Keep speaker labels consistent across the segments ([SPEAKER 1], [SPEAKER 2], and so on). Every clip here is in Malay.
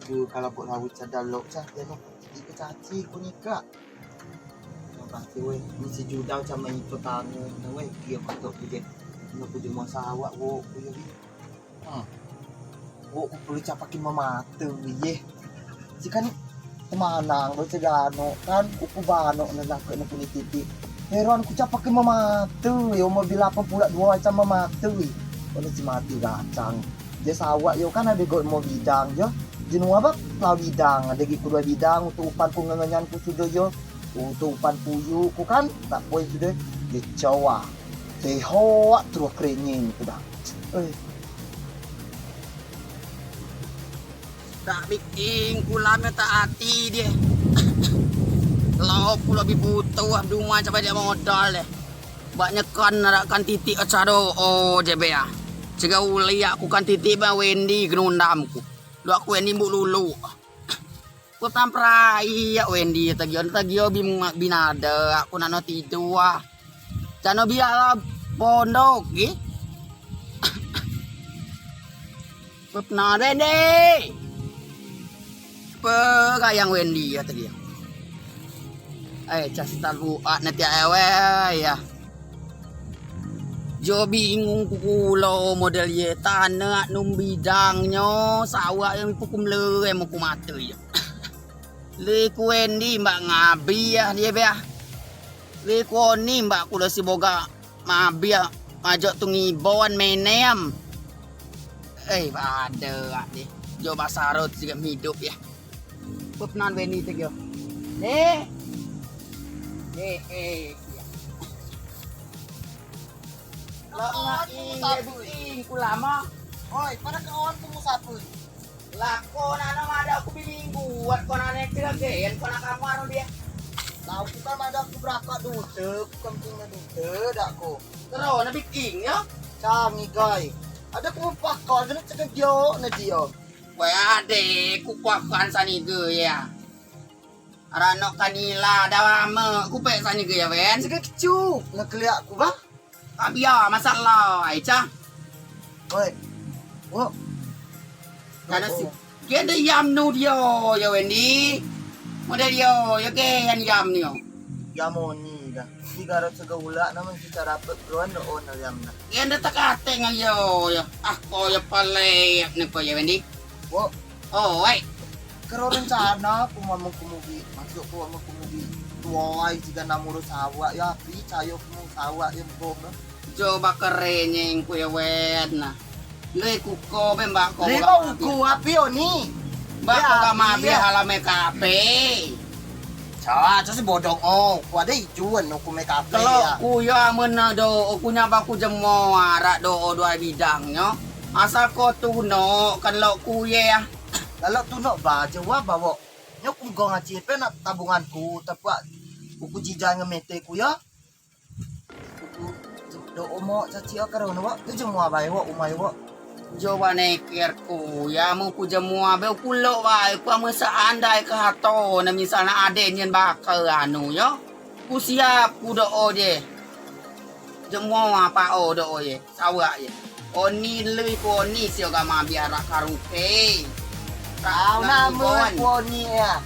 [SPEAKER 1] Ju kalau buat rawit cadalok cah dia no titik caci ku nikah. Pasti weh ni si Judang macam main ikut tangan weh dia patut dia. Nak punya masa awak wo punya ni. Wo ku perlu capakin mamata ye. Sikan temanang do cegano kan ku bano na nak na puni titik. Heran ku capakin mamata yo mobil apa pula dua macam mamata we. Ono si mati gacang. Dia sawak yo kan ada got mau bidang yo. Jenua bak lau bidang ada gi kedua bidang untuk upan ku ngangan ku sudah yo. Untuk upan puyu ku kan tak boleh sudah dia cawa. Sehoak terus kerenying tu dah.
[SPEAKER 2] Tak bikin kulame tak hati dia. Lau pula lebih butuh rumah coba dia modal deh. Banyak kan titik acado oh jebe ya. Jika uli aku kan titik ba Wendy genundamku. Lu aku Wendy mbuk lulu. Ku tamprai ya Wendy tagio binada aku nano tidur. Jano biala pondok gi. Pepna Wendy. Kayang Wendy ya tadi. Kasih tahu nanti ewe ya. Jo bingung kukulo model ye tanah num bidangnya sawah yang pukum le mau ku mate ya. Le ku Wendy mbak ngabi ya dia be. Le ku ni mbak ku si boga mabi ya majok tungibon menem. Pada deh. Jo basarot juga hidup ya. Pepnan Wendy tegyo. Ku lama.
[SPEAKER 1] Oi, pada kawan ku musafir.
[SPEAKER 2] Lakon ano ada aku biling buat konan nek gen konan kamar dia.
[SPEAKER 1] Tahu ku kan ada aku berangkat dulu, kampung dulu dak ku.
[SPEAKER 2] Terus na biking ya.
[SPEAKER 1] Canggih guys. Ada ku pakar kena cekjo na dia.
[SPEAKER 2] Wah ade ku pakan sanige ya. Arano kanila dawame ku pe sanige ya wen.
[SPEAKER 1] Cekjo na keliak ku ba?
[SPEAKER 2] Abia masalah aicha.
[SPEAKER 1] Oi. Wo.
[SPEAKER 2] Kana si kende yam nu dia ya Wendy. Model dia ya ke yam ni yo.
[SPEAKER 1] Yamoni dah. 300 gula naman kita dapat keluar no on yamna.
[SPEAKER 2] Kende takate ngal yo ya. Ko ya pale ni ko ya Wendy.
[SPEAKER 1] Wo.
[SPEAKER 2] Oh wait.
[SPEAKER 1] Karo rencana ku mau kumubi. Masuk ku mau kumubi. Tuai jika namuru sawak ya pi cayo ku sawak yang bom.
[SPEAKER 2] Coba kerenyeng ku ya wen nah. Le kuko be mbak ko.
[SPEAKER 1] Le mau ku api oni.
[SPEAKER 2] Mbak ko ka mabi halame kape.
[SPEAKER 1] Cha si bodong oh, ku ada ijuan no ku make up
[SPEAKER 2] Kalau
[SPEAKER 1] ya.
[SPEAKER 2] ku ya mena do ku nyapa ku jemo ara do dua bidangnya. Asal ko tuno kan lo ku ya.
[SPEAKER 1] Kalau tu nak baca wa bawa. Nyok ku go ngaci pe nak tabunganku tapi ku jijang ngemete ku ya. Ku do omo caci akar no wa. Tu jemo abai wa umai wa.
[SPEAKER 2] Coba nekir ku ya mau ku jemo abe ku lo wa ku amesa andai ke hato na misalnya ade nyen bakal anu yo. Ku siap ku do je. Jemo apa o do ye. Sawak ye. Oni lui ku oni sio ga ma biar karuke.
[SPEAKER 1] Tahu nama ku ni ya.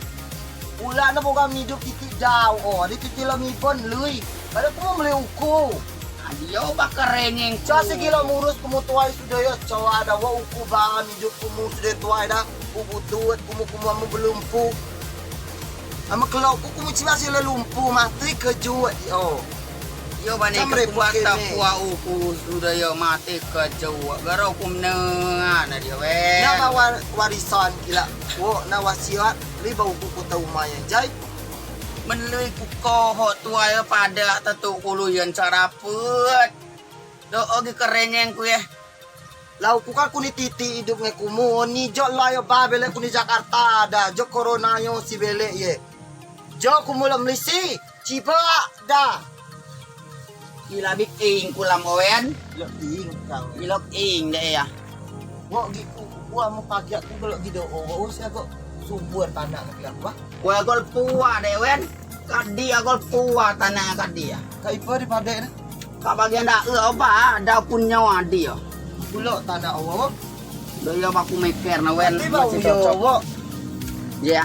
[SPEAKER 1] Ula na boga hidup titik jauh oh, di titik lami pon lui. Pada ku mau beli uku.
[SPEAKER 2] Dia bakar renyeng.
[SPEAKER 1] Ca segila murus kumu tuai sudah ya. Cawa ada wa uku bahan hidup kumu sudah tuai dah. Ku butuh kumu amu belum pu. Ama kalau kumu ciba sih lumpuh mati kejuat oh.
[SPEAKER 2] Yo bane kekuatan kuah uku sudah yo mati kejuat. Garo kum nengan dia we.
[SPEAKER 1] Nama warisan gila. Wo na wasiat riba uku ku tahu maya jai.
[SPEAKER 2] Menlui ku koho tuai pada tetu kuluyan cara put. Do ogi kerenyeng ku ya.
[SPEAKER 1] Lau ku kan kuni titi hidup nge kumu ni jok layo babele kuni Jakarta ada jok corona yo si bele ye. Jok kumula melisi cipa dah.
[SPEAKER 2] Gila biking kulam owen.
[SPEAKER 1] Lebih kang.
[SPEAKER 2] Bilok ing deh ya.
[SPEAKER 1] Wo gitu gua mau pagi aku belok gitu oh saya kok subur tanah ngebilang wah.
[SPEAKER 2] Gua gol puah deh wen. Kadi agol puah tanah kadi ya.
[SPEAKER 1] Ka ipa di pade na.
[SPEAKER 2] Ka bagian da apa da punya wadi ya.
[SPEAKER 1] Bulok tanah awo.
[SPEAKER 2] Do yo aku mikir na wen.
[SPEAKER 1] Tiba uyo wo.
[SPEAKER 2] Ya,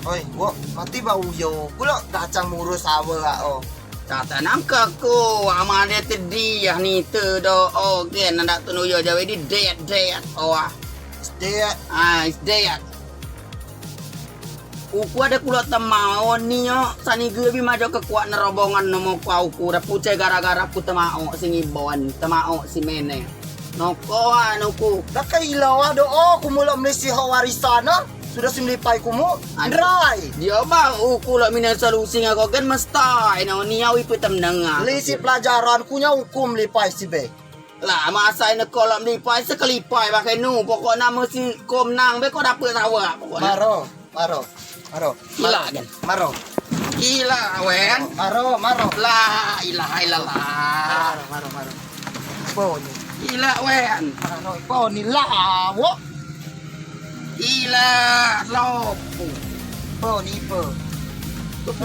[SPEAKER 1] Oi, wo mati bau yo. Kulo kacang murus sawa oh.
[SPEAKER 2] kata nangka ko ama dia tedi ni te do oh gen ndak tu yo jawe di dead oh
[SPEAKER 1] Dia
[SPEAKER 2] is dead. Uku ada kulo temao ni yo sani ge bi majo kekuat nerobongan nomo kau ku rapuce gara-gara ku temao sing ibon temao si mene. Noko anuku
[SPEAKER 1] dak kailaw do oh kumulo mesi ho warisan no. Sudah simlipai kumu. Andrai.
[SPEAKER 2] dia bau kulo mina solusi ngako gen mestai no niau ipu temnanga.
[SPEAKER 1] Lisi pelajaran kunya hukum lipai si be.
[SPEAKER 2] Lah masa ini kolam lipai sekelipai pakai nu pokoknya mesti kom nang be kau dapet sawa pokoknya.
[SPEAKER 1] Maro.
[SPEAKER 2] Gila kan?
[SPEAKER 1] Maro.
[SPEAKER 2] Gila wen.
[SPEAKER 1] Maro.
[SPEAKER 2] La ilaha illallah.
[SPEAKER 1] Maro. Poni.
[SPEAKER 2] Gila wen.
[SPEAKER 1] Maro. Poni lah wo.
[SPEAKER 2] Gila lopu.
[SPEAKER 1] Poni po.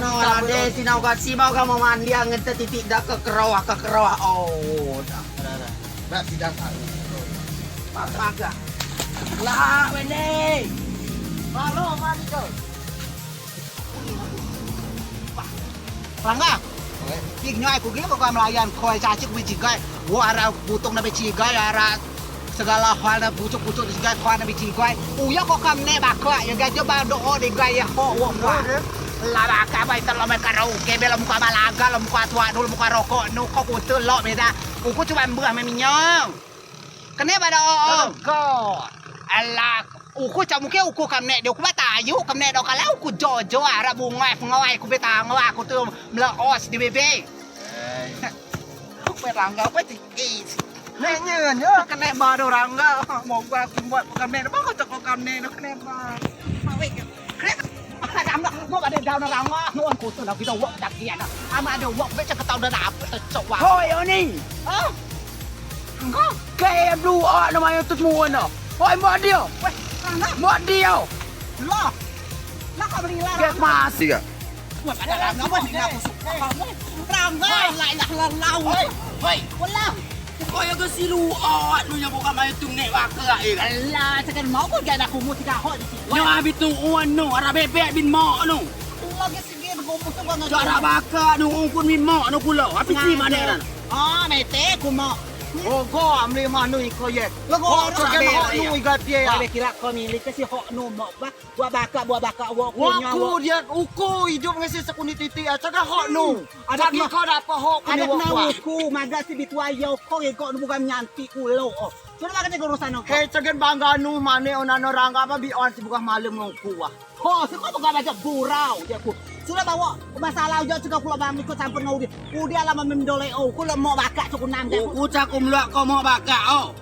[SPEAKER 2] No ada sinau kasih mau kamu mandi angin titik dah ke kerawah oh dah.
[SPEAKER 1] Dak sidang
[SPEAKER 2] Pakai. Lah wene.
[SPEAKER 1] Maro mari ko.
[SPEAKER 3] Langga, pig nyai ku gila kau melayan koi cacik bijigai, gua arah butung na bijigai arah segala hal na bucuk-bucuk bijigai koi na bijigai. Uya kau kam ne bakla ya gajo ba doa de gai ya ho wo wa. La baka bai telo me karaoke bela muka malaga lo muka tua dulu muka rokok nu kau kutu lo beda. Uku cuma buah me minyong. Kene ba kau. Alah uku camuke uku kamne dia ku bata ayu kamne do kala uku jojo ara bunga ngawai ku beta ngawa aku tu meleos di bebe. Ku rangga apa ti? Nyen kene ba do rangga mau gua aku buat kamne ba ko cok kamne no kene ba. Mawe kene ada amak mau ada daun rangga nuan ku tu nak kita wak tak kian. Ama ada wak beca ketau dah apa cok wa.
[SPEAKER 2] Hoi oni.
[SPEAKER 3] Ah.
[SPEAKER 2] Engkau kayak blue ah namanya tu semua no. Hoi mak dia. Buat dia.
[SPEAKER 3] Lah. Lah kau beri lah.
[SPEAKER 2] Get masih ya.
[SPEAKER 3] Buat pada rangga buat ni aku suka. Rangga lah ilah lalau.
[SPEAKER 2] Hoi.
[SPEAKER 3] Wallah.
[SPEAKER 2] Kau yang ke silu nu yang bukan main tu nek waka
[SPEAKER 3] Alah, cakap mau kau jangan aku mesti dah hot di sini.
[SPEAKER 2] No habis tu uan nu ara bebek bin mak nu.
[SPEAKER 3] Lagi segi aku mesti kau ngajak.
[SPEAKER 2] Cara baka nu ungkun bin mak nu kula. Habis si mana kan?
[SPEAKER 3] Ah, mete aku mau.
[SPEAKER 1] Oh, go amli manu iko ye.
[SPEAKER 3] Lagu
[SPEAKER 1] Oh,
[SPEAKER 3] orang
[SPEAKER 1] cakap
[SPEAKER 3] ada
[SPEAKER 1] hok nu iga pie ya.
[SPEAKER 3] Kau kira kau milik ke si hot no mau ba? Buat bakak wak
[SPEAKER 1] Waku dia uku hidup ngasi sekuni titik aja cakap hok nu.
[SPEAKER 3] Ada
[SPEAKER 1] Ada kau dapat hok
[SPEAKER 3] ada
[SPEAKER 1] kuni
[SPEAKER 3] kena
[SPEAKER 1] wakwa.
[SPEAKER 3] aku maga si bitua yo kau kau bukan nyanti kulo. Sudah makan dia urusan kau.
[SPEAKER 1] Hei cakap bangga nu mana onano rangga apa bi on si bukan malam ngku wah.
[SPEAKER 3] Oh, si kau bukan baca burau dia aku. Sudah bawa masalah juga juga kulo bang ikut campur ngau dia. Udah lama memdolai kulo mau bakak cukup nam dia.
[SPEAKER 2] Ucak kumlak kau mau baka oh.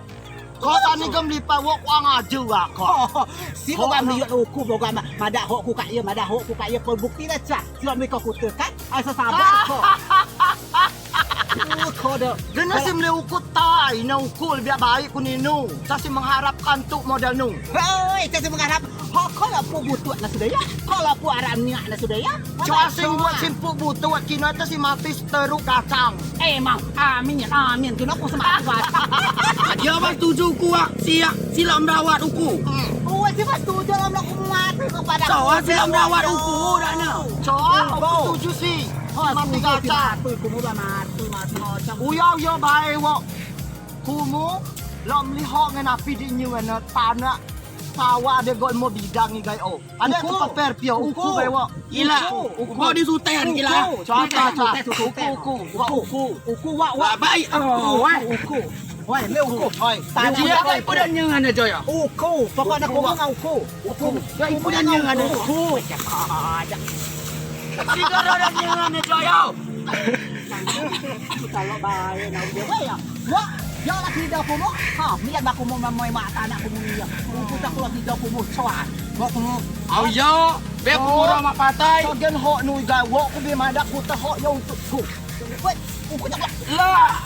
[SPEAKER 1] Kau tani gem lipat wak wang aju wak kau.
[SPEAKER 3] Si kau bang lihat aku program madak hok ku kat ye madak hok ku kat ye bukti dah cak. Sila mereka ku tekan asa sabar kau. Kau dah.
[SPEAKER 1] Dan nasi mele uku tai na uku lebih baik kuni nu. Saya mengharapkan tu model nu.
[SPEAKER 3] Hei, saya mengharap hok kau lah pu butut lah sudah ya. Kau lah pu arah niat lah sudah ya.
[SPEAKER 1] Cua sing buat simpuk butuh kino itu si mati teruk kacang.
[SPEAKER 3] Mang, amin. Kena aku semangat.
[SPEAKER 2] Dia bang tuju kuak sila merawat uku.
[SPEAKER 3] Oh, siapa setuju lah aku mati kepada
[SPEAKER 2] So sila merawat uku dah na.
[SPEAKER 1] Cua aku tuju si. Mati kacang.
[SPEAKER 3] Kumu dah mati macam.
[SPEAKER 1] Uyau yo baik wak. Kumu lo melihat dengan api di nyuan tanah. Tawa ada gol mau bidang ni guys oh. Ada tu paper pio uku baik wak.
[SPEAKER 2] Gila. Kau di suten gila.
[SPEAKER 3] Uku wak.
[SPEAKER 2] Baik. Oh,
[SPEAKER 3] Uku. Woi, le uku. Woi,
[SPEAKER 2] Dia apa pun dah nyengan aja ya.
[SPEAKER 3] Uku, pokoknya aku ngau uku. Uku.
[SPEAKER 2] Ya ibu dah nyengan aja.
[SPEAKER 3] Uku.
[SPEAKER 2] Sigara dah nyengan aja ya.
[SPEAKER 3] Kalau baik nak dia ya. Wah, yang lagi dah kumu. Ha, niat aku mau memoi mata anak kumu ni. Uku tak keluar tidak kumu cuan. Wah kumu.
[SPEAKER 2] Au ya. Be kurang mak patai.
[SPEAKER 1] Sogen hok nu guys wak ku bi madak ku ta hok yo untuk ku.
[SPEAKER 3] Woi, uku tak
[SPEAKER 2] Lah.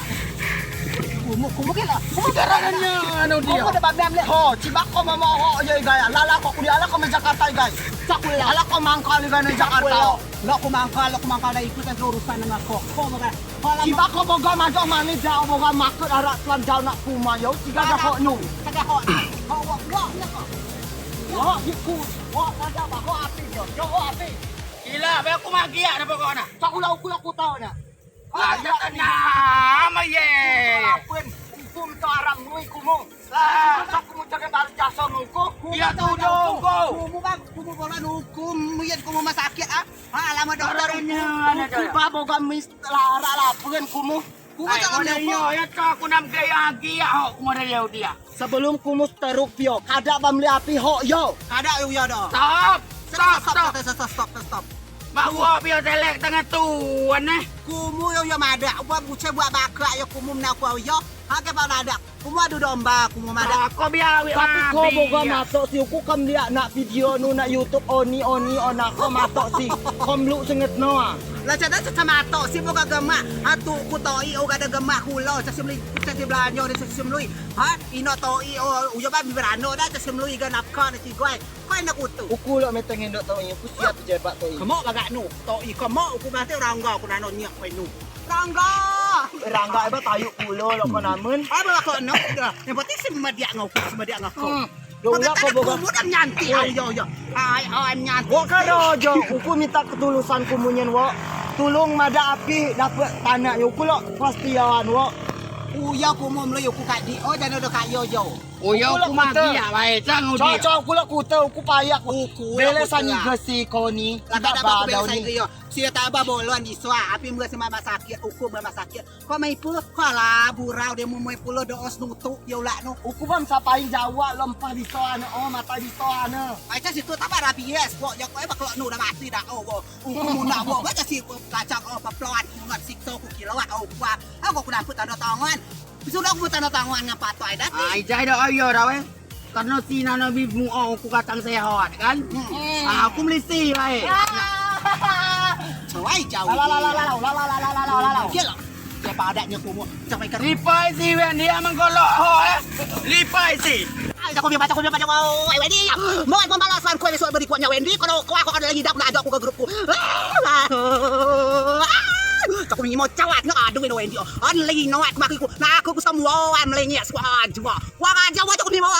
[SPEAKER 3] kumu ke lah.
[SPEAKER 2] Sigara dah nyengan dia.
[SPEAKER 3] Kumu dah babam le.
[SPEAKER 1] Ho, cibak ko mama hok yo guys. Lala ko ku di ala ko me Jakarta guys.
[SPEAKER 3] Tak boleh.
[SPEAKER 1] Ala ko mangkal ni guys Jakarta.
[SPEAKER 3] Lo aku mangkal dah ikut urusan dengan kok. Kok makan.
[SPEAKER 1] Ciba ko boga majo mani jauh boga makut arak tuan jauh nak kuma yo tiga dah hok nu.
[SPEAKER 3] Kada hok. Hok wak nak.
[SPEAKER 1] Wah, iku. Wah, ada apa? Wah, api yo. Yo, api.
[SPEAKER 2] Gila, be aku magia na pokoknya.
[SPEAKER 1] Tak ulau tahu na.
[SPEAKER 2] Aja nama ye.
[SPEAKER 1] Apun, hukum tu arang lui kumu. Lah, tak kumu jaga baru jasa nuku.
[SPEAKER 2] Dia tudung ko.
[SPEAKER 3] Kumu bola hukum, mien kumu masakit ah. Lama dokter
[SPEAKER 1] Kumu babo gamis lara lapun kumu.
[SPEAKER 3] Kumu jangan
[SPEAKER 2] yo ya ka aku nam gaya gia ho aku model yo dia.
[SPEAKER 1] Sebelum kumu teruk pio, kada bamli api ho yo.
[SPEAKER 3] Ada yo dah.
[SPEAKER 2] Stop. Bawa pio telek tengah tuan
[SPEAKER 3] Kumu yo mada, buat buce buat bakra yo kumu nak kau yo. Hake pa nada. Kumu adu domba, kumu mada.
[SPEAKER 2] Ako biawi
[SPEAKER 1] Tapi ko boga matok si ku kam lihat nak video nu nak YouTube oni ona ko matok si komlu senget noa.
[SPEAKER 3] Lah cada tamato si boga gemak. Atu ku toi o gada gemak kulo sa simli sa siblanyo sa simlui. Ha ino toi o uyo ba biberano da sa simlui ganap ka na si goy. Koy na kutu.
[SPEAKER 1] Uku lo meteng endok to ku siap jebat to.
[SPEAKER 3] Kamo baga nu toi kamo ku ba te rangga ku nanon nyak koy nu. Rangga.
[SPEAKER 1] Rangga iba tayu kulo lo ko namun.
[SPEAKER 3] Apa ko no? Yang penting si media ngau ku si media ngau.
[SPEAKER 1] Dongla ko boga.
[SPEAKER 3] Kumu dan nyanti yo. Ai nyanti.
[SPEAKER 1] Wo karojo, uku minta ketulusan kumunyen wo. Tulung mada api dapat tanah yo kulo pastian wo.
[SPEAKER 3] Uya kumu mleyo ku kadi. Oh jangan udah kayo yo.
[SPEAKER 2] Uyo aku magia bae cang udi.
[SPEAKER 1] Cok kulo kuto uku payak
[SPEAKER 3] Uku.
[SPEAKER 1] belesan ni gesi koni.
[SPEAKER 3] Laka
[SPEAKER 1] Tidak
[SPEAKER 3] dapat aku
[SPEAKER 1] badau
[SPEAKER 3] bela
[SPEAKER 1] ni.
[SPEAKER 3] saya Sila taba bolon di swa api mga si mama sakit uku mama sakit. Ko may pu ko la burau de mo may pulo doos nutu yo la no.
[SPEAKER 1] Uku bam sapain Jawa lempah di soana oh mata di soana.
[SPEAKER 3] Ay sa situ taba rapi yes ko yo ko baklo nu da mati da oh bo. Uku muna bo ba si kacang oh paplon ngat sikto ku kilawat oh kwa. Ako ku dapat tanda tangan. Sudah aku tanda tangan ngapatoy dati.
[SPEAKER 2] Ai jai dah ayo dah weh. Karena si nana bimu aku kacang sehat kan. Aku melisi bae.
[SPEAKER 3] Cawai jauh.
[SPEAKER 1] La.
[SPEAKER 3] Gila. Ya padanya kumu sampai ke
[SPEAKER 2] Lipai si wen dia menggolok ho Lipai si.
[SPEAKER 3] Ay, ako biya baca ko. Ay, Wendy. Mo ay pambalasan ko besok beri kuatnya Wendy. Kalau ako ada lagi dak na aku ke grupku. Ako ni mo cawat nga adu ni Wendy. An lagi no at makiku. Na ako ko semua am lagi squad. Wa aja wa ko ni mo.